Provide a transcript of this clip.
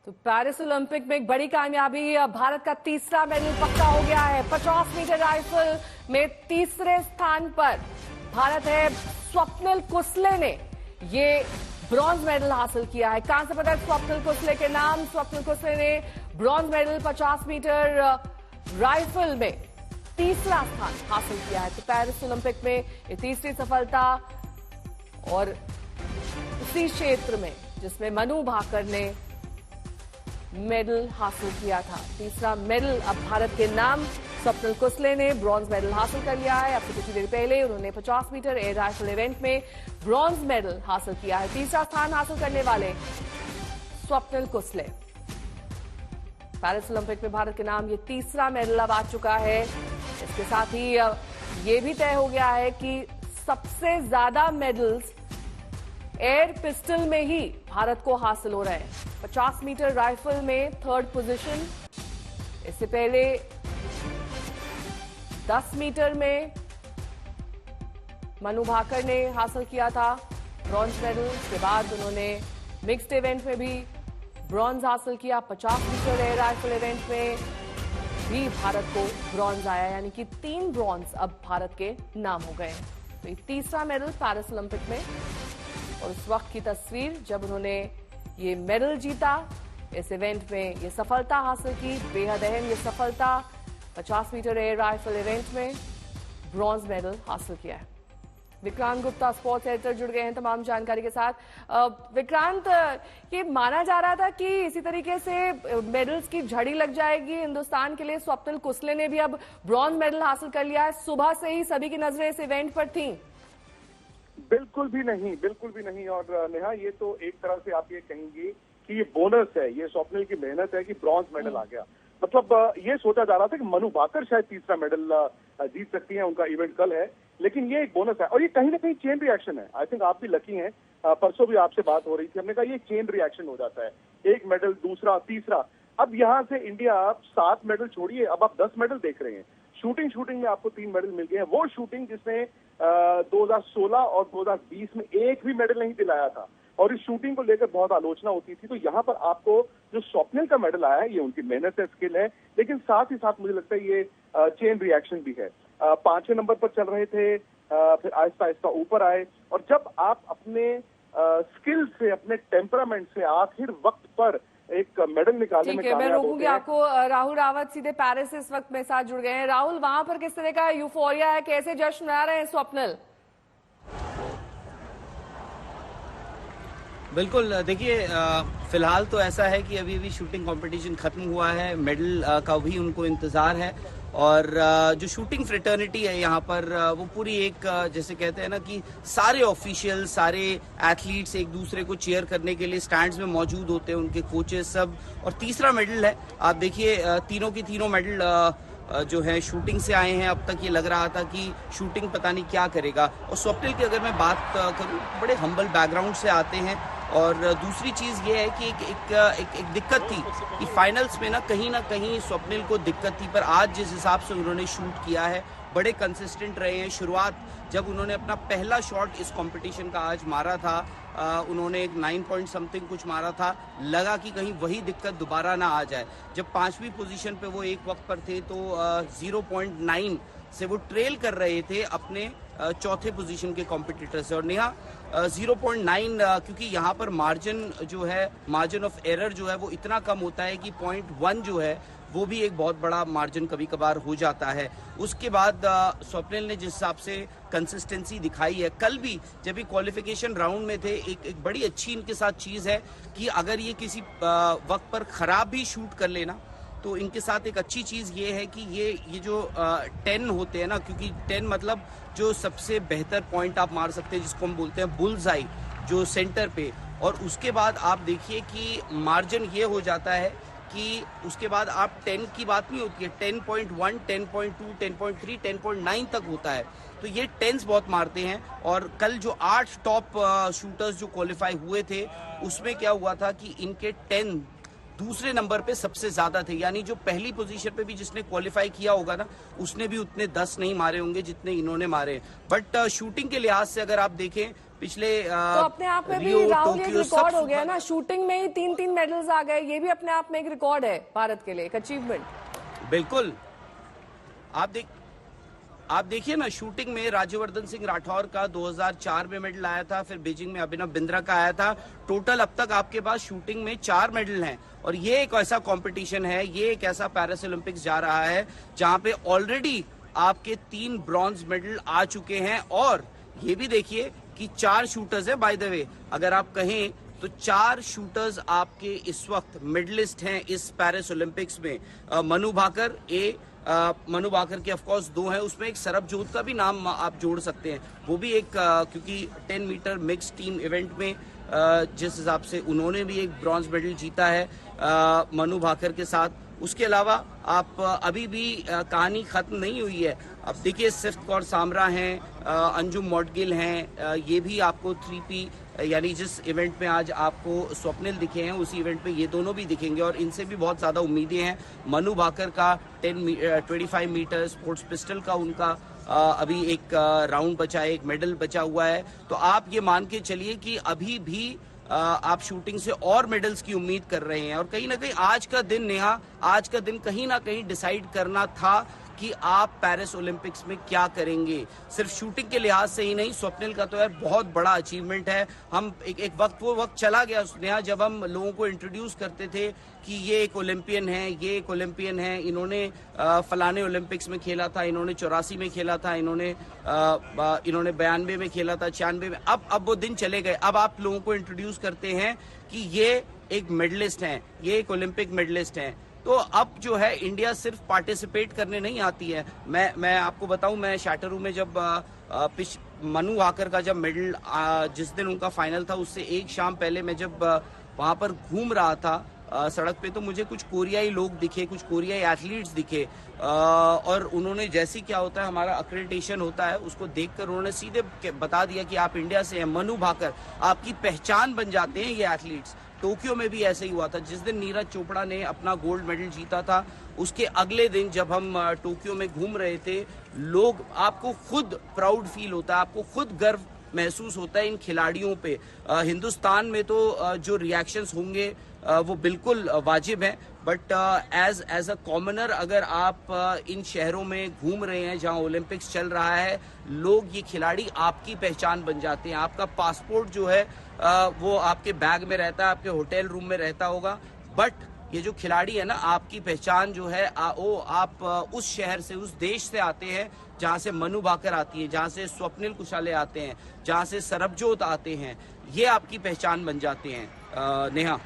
तो Paris Olympic में एक बड़ी कामयाबी, भारत का तीसरा मेडल पक्का हो गया है। 50 मीटर राइफल में तीसरे स्थान पर भारत है। स्वप्निल कुसले ने ये ब्रॉन्ज मेडल हासिल किया है। कांस्य पदक स्वप्निल कुसले के नाम। स्वप्निल कुसले ने ब्रॉन्ज मेडल 50 मीटर राइफल में तीसरा स्थान हासिल किया है। तो पेरिस ओलंपिक में ये तीसरी सफलता, और उसी क्षेत्र में जिसमें मनु भाकर ने मेडल हासिल किया था। तीसरा मेडल अब भारत के नाम। स्वप्निल कुसले ने ब्रॉन्ज मेडल हासिल कर लिया है। अब से कुछ ही देर पहले उन्होंने 50 मीटर एयर राइफल इवेंट में ब्रॉन्ज मेडल हासिल किया है। तीसरा स्थान हासिल करने वाले स्वप्निल कुसले। पेरिस ओलंपिक में भारत के नाम ये तीसरा मेडल अब आ चुका है। इसके साथ ही ये भी तय हो गया है कि सबसे ज्यादा मेडल्स एयर पिस्टल में ही भारत को हासिल हो रहे हैं। 50 मीटर राइफल में थर्ड पोजीशन, इससे पहले 10 मीटर में मनु भाकर ने हासिल किया था ब्रॉन्ज मेडल। उसके बाद उन्होंने मिक्स्ड इवेंट में भी ब्रॉन्ज हासिल किया। 50 मीटर एयर राइफल इवेंट में भी भारत को ब्रॉन्ज आया, यानी कि 3 ब्रॉन्ज अब भारत के नाम हो गए। तो ये तीसरा मेडल पेरिस ओलंपिक में, और उस वक्त की तस्वीर जब उन्होंने ये मेडल जीता, इस इवेंट में ये सफलता हासिल की। बेहद अहम ये सफलता, 50 मीटर एयर राइफल इवेंट में ब्रॉन्ज मेडल हासिल किया है। विक्रांत गुप्ता स्पोर्ट्स एडिटर जुड़ गए हैं तमाम जानकारी के साथ। विक्रांत, ये माना जा रहा था कि इसी तरीके से मेडल्स की झड़ी लग जाएगी हिंदुस्तान के लिए। स्वप्निल कुसले ने भी अब ब्रॉन्ज मेडल हासिल कर लिया है। सुबह से ही सभी की नजरें इस इवेंट पर थी। बिल्कुल भी नहीं। और नेहा, ये तो एक तरह से आप ये कहेंगे कि ये बोनस है, ये स्वप्निल की मेहनत है कि ब्रॉन्ज मेडल आ गया। मतलब ये सोचा जा रहा था कि मनु भाकर शायद तीसरा मेडल जीत सकती हैं, उनका इवेंट कल है, लेकिन ये एक बोनस है। और ये कहीं ना कहीं चेन रिएक्शन है। आई थिंक आप भी लकी हैं, परसों भी आपसे बात हो रही थी, हमने कहा ये चेन रिएक्शन हो जाता है। एक मेडल, दूसरा, तीसरा। अब यहाँ से इंडिया 7 मेडल छोड़िए, अब आप 10 मेडल देख रहे हैं। शूटिंग में आपको 3 मेडल मिल गए हैं। वो शूटिंग जिसने 2016 और 2020 में एक भी मेडल नहीं दिलाया था, और इस शूटिंग को लेकर बहुत आलोचना होती थी। तो यहाँ पर आपको जो स्वप्निल का मेडल आया है, ये उनकी मेहनत है, स्किल है, लेकिन साथ ही साथ मुझे लगता है ये चेन रिएक्शन भी है। 5वें नंबर पर चल रहे थे, फिर आहिस्ता आहिस्ता ऊपर आए, और जब आप अपने स्किल से, अपने टेम्परामेंट से आखिर वक्त पर एक मेडल निकालने में कामयाब होते हैं। मैं रोकूंगी आपको। राहुल रावत सीधे पेरिस से इस वक्त मेरे साथ जुड़ गए हैं। राहुल, वहां पर किस तरह का यूफोरिया है, कैसे जश्न मना रहे हैं स्वप्निल? बिल्कुल, देखिए फिलहाल तो ऐसा है कि अभी शूटिंग कंपटीशन खत्म हुआ है, मेडल का भी उनको इंतजार है, और जो शूटिंग फ्रेटर्निटी है यहाँ पर वो पूरी एक जैसे कहते हैं ना कि सारे ऑफिशियल, सारे एथलीट्स एक दूसरे को चीयर करने के लिए स्टैंड्स में मौजूद होते हैं, उनके कोचेस सब। और तीसरा मेडल है, आप देखिए तीनों की तीनों मेडल जो है शूटिंग से आए हैं। अब तक ये लग रहा था कि शूटिंग पता नहीं क्या करेगा। और स्वप्निल की अगर मैं बात करूं, बड़े हम्बल बैकग्राउंड से आते हैं। और दूसरी चीज़ ये है कि एक दिक्कत थी कि फाइनल्स में ना कहीं स्वप्निल को दिक्कत थी, पर आज जिस हिसाब से उन्होंने शूट किया है, बड़े कंसिस्टेंट रहे हैं। शुरुआत जब उन्होंने अपना पहला शॉट इस कंपटीशन का आज मारा था, उन्होंने एक 9 पॉइंट समथिंग कुछ मारा था, लगा कि कहीं वही दिक्कत दोबारा ना आ जाए। जब 5वीं पोजीशन पे वो एक वक्त पर थे तो 0.9 से वो ट्रेल कर रहे थे अपने चौथे पोजीशन के कॉम्पिटिटर से। और नेहा 0.9, क्योंकि यहाँ पर मार्जिन ऑफ एरर जो है वो इतना कम होता है कि 0.1 जो है वो भी एक बहुत बड़ा मार्जिन कभी कभार हो जाता है। उसके बाद स्वप्निल ने जिस हिसाब से कंसिस्टेंसी दिखाई है, कल भी जब ये क्वालिफिकेशन राउंड में थे, एक बड़ी अच्छी इनके साथ चीज़ है कि अगर ये किसी वक्त पर खराब भी शूट कर लेना, तो इनके साथ एक अच्छी चीज़ ये है कि ये जो 10 होते हैं ना, क्योंकि 10 मतलब जो सबसे बेहतर पॉइंट आप मार सकते हैं, जिसको हम बोलते हैं बुल्स आई, जो सेंटर पे। और उसके बाद आप देखिए कि मार्जिन ये हो जाता है कि उसके बाद आप 10 की बात नहीं होती है, 10.1, 10.2, 10.3, 10.9 तक होता है। तो ये 10s बहुत मारते हैं। और कल जो 8 टॉप शूटर्स जो क्वालिफाई हुए थे, उसमें क्या हुआ था कि इनके 10 दूसरे नंबर पे सबसे ज्यादा थे, यानी जो पहली पोजीशन पे भी जिसने क्वालिफाई किया होगा ना, उसने भी उतने 10 नहीं मारे होंगे जितने इन्होंने मारे। बट शूटिंग के लिहाज से अगर आप देखें पिछले तो अपने आप में भी रियो, राहुल एक टोक्यो, रिकॉर्ड सब हो गया ना, शूटिंग में ही 3-3 मेडल्स आ गए, ये भी अपने आप में एक रिकॉर्ड है भारत के लिए, एक अचीवमेंट। बिल्कुल। आप देखिए ना, शूटिंग में राज्यवर्धन सिंह राठौर का 2004 में मेडल आया था, फिर बीजिंग में अभिनव बिंद्रा का आया था। टोटल अब तक आपके पास शूटिंग में 4 मेडल हैं, और ये एक ऐसा कंपटीशन है, ये एक ऐसा पैरिस ओलंपिक्स जा रहा है जहां पे ऑलरेडी आपके 3 ब्रॉन्ज मेडल आ चुके हैं। और ये भी देखिए कि 4 शूटर्स है, बाय द वे, अगर आप कहें तो 4 शूटर्स आपके इस वक्त मेडलिस्ट हैं इस पैरिस ओलंपिक्स में। मनु भाकर के ऑफकोर्स 2 हैं, उसमें एक सरबजोत का भी नाम आप जोड़ सकते हैं, वो भी एक क्योंकि 10 मीटर मिक्स टीम इवेंट में जिस हिसाब से उन्होंने भी एक ब्रॉन्ज मेडल जीता है मनु भाकर के साथ। उसके अलावा आप अभी भी कहानी खत्म नहीं हुई है। अब देखिए, सिफ्त कौर सामरा हैं, अंजुम मौडगिल हैं, ये भी आपको 3P यानी जिस इवेंट में आज आपको स्वप्निल दिखे हैं उसी इवेंट में ये दोनों भी दिखेंगे, और इनसे भी बहुत ज़्यादा उम्मीदें हैं। मनु भाकर का 25 मीटर स्पोर्ट्स पिस्टल का उनका अभी एक राउंड बचा है, एक मेडल बचा हुआ है। तो आप ये मान के चलिए कि अभी भी आप शूटिंग से और मेडल्स की उम्मीद कर रहे हैं। और कहीं ना कहीं आज का दिन, नेहा, आज का दिन कहीं ना कहीं डिसाइड करना था कि आप पैरिस ओलंपिक्स में क्या करेंगे। सिर्फ शूटिंग के लिहाज से ही नहीं, स्वप्निल का तो यार बहुत बड़ा अचीवमेंट है। हम एक वक्त चला गया नेहा जब हम लोगों को इंट्रोड्यूस करते थे कि ये एक ओलंपियन है, ये एक ओलंपियन है, इन्होंने फलाने ओलंपिक्स में खेला था, इन्होंने 84 में खेला था, इन्होंने 92 में खेला था, 96 में। अब वो दिन चले गए। अब आप लोगों को इंट्रोड्यूस करते हैं कि ये एक मेडलिस्ट हैं, ये एक ओलंपिक मेडलिस्ट हैं। तो अब जो है इंडिया सिर्फ पार्टिसिपेट करने नहीं आती है। मैं आपको बताऊं, मैं शैटरू में जब मनु भाकर का जब मेडल जिस दिन उनका फाइनल था उससे एक शाम पहले मैं जब वहां पर घूम रहा था सड़क पे, तो मुझे कुछ कोरियाई लोग दिखे, कुछ कोरियाई एथलीट्स दिखे, और उन्होंने जैसे क्या होता है, हमारा अक्रेडिटेशन होता है, उसको देखकर उन्होंने सीधे बता दिया कि आप इंडिया से हैं, मनु भाकर, आपकी पहचान बन जाते हैं ये एथलीट्स। टोक्यो में भी ऐसे ही हुआ था। जिस दिन नीरज चोपड़ा ने अपना गोल्ड मेडल जीता था, उसके अगले दिन जब हम टोक्यो में घूम रहे थे, लोग, आपको खुद प्राउड फील होता है, आपको खुद गर्व महसूस होता है इन खिलाड़ियों पे। हिंदुस्तान में तो जो रिएक्शंस होंगे वो बिल्कुल वाजिब हैं, बट एज अ कॉमनर अगर आप इन शहरों में घूम रहे हैं जहां ओलंपिक्स चल रहा है, लोग, ये खिलाड़ी आपकी पहचान बन जाते हैं। आपका पासपोर्ट जो है वो आपके बैग में रहता है, आपके होटल रूम में रहता होगा, बट ये जो खिलाड़ी है ना, आपकी पहचान जो है वो आप उस शहर से, उस देश से आते हैं जहां से मनु भाकर आती है, जहां से स्वप्निल कुशाले आते हैं, जहां से सरबजोत आते हैं, ये आपकी पहचान बन जाते हैं नेहा।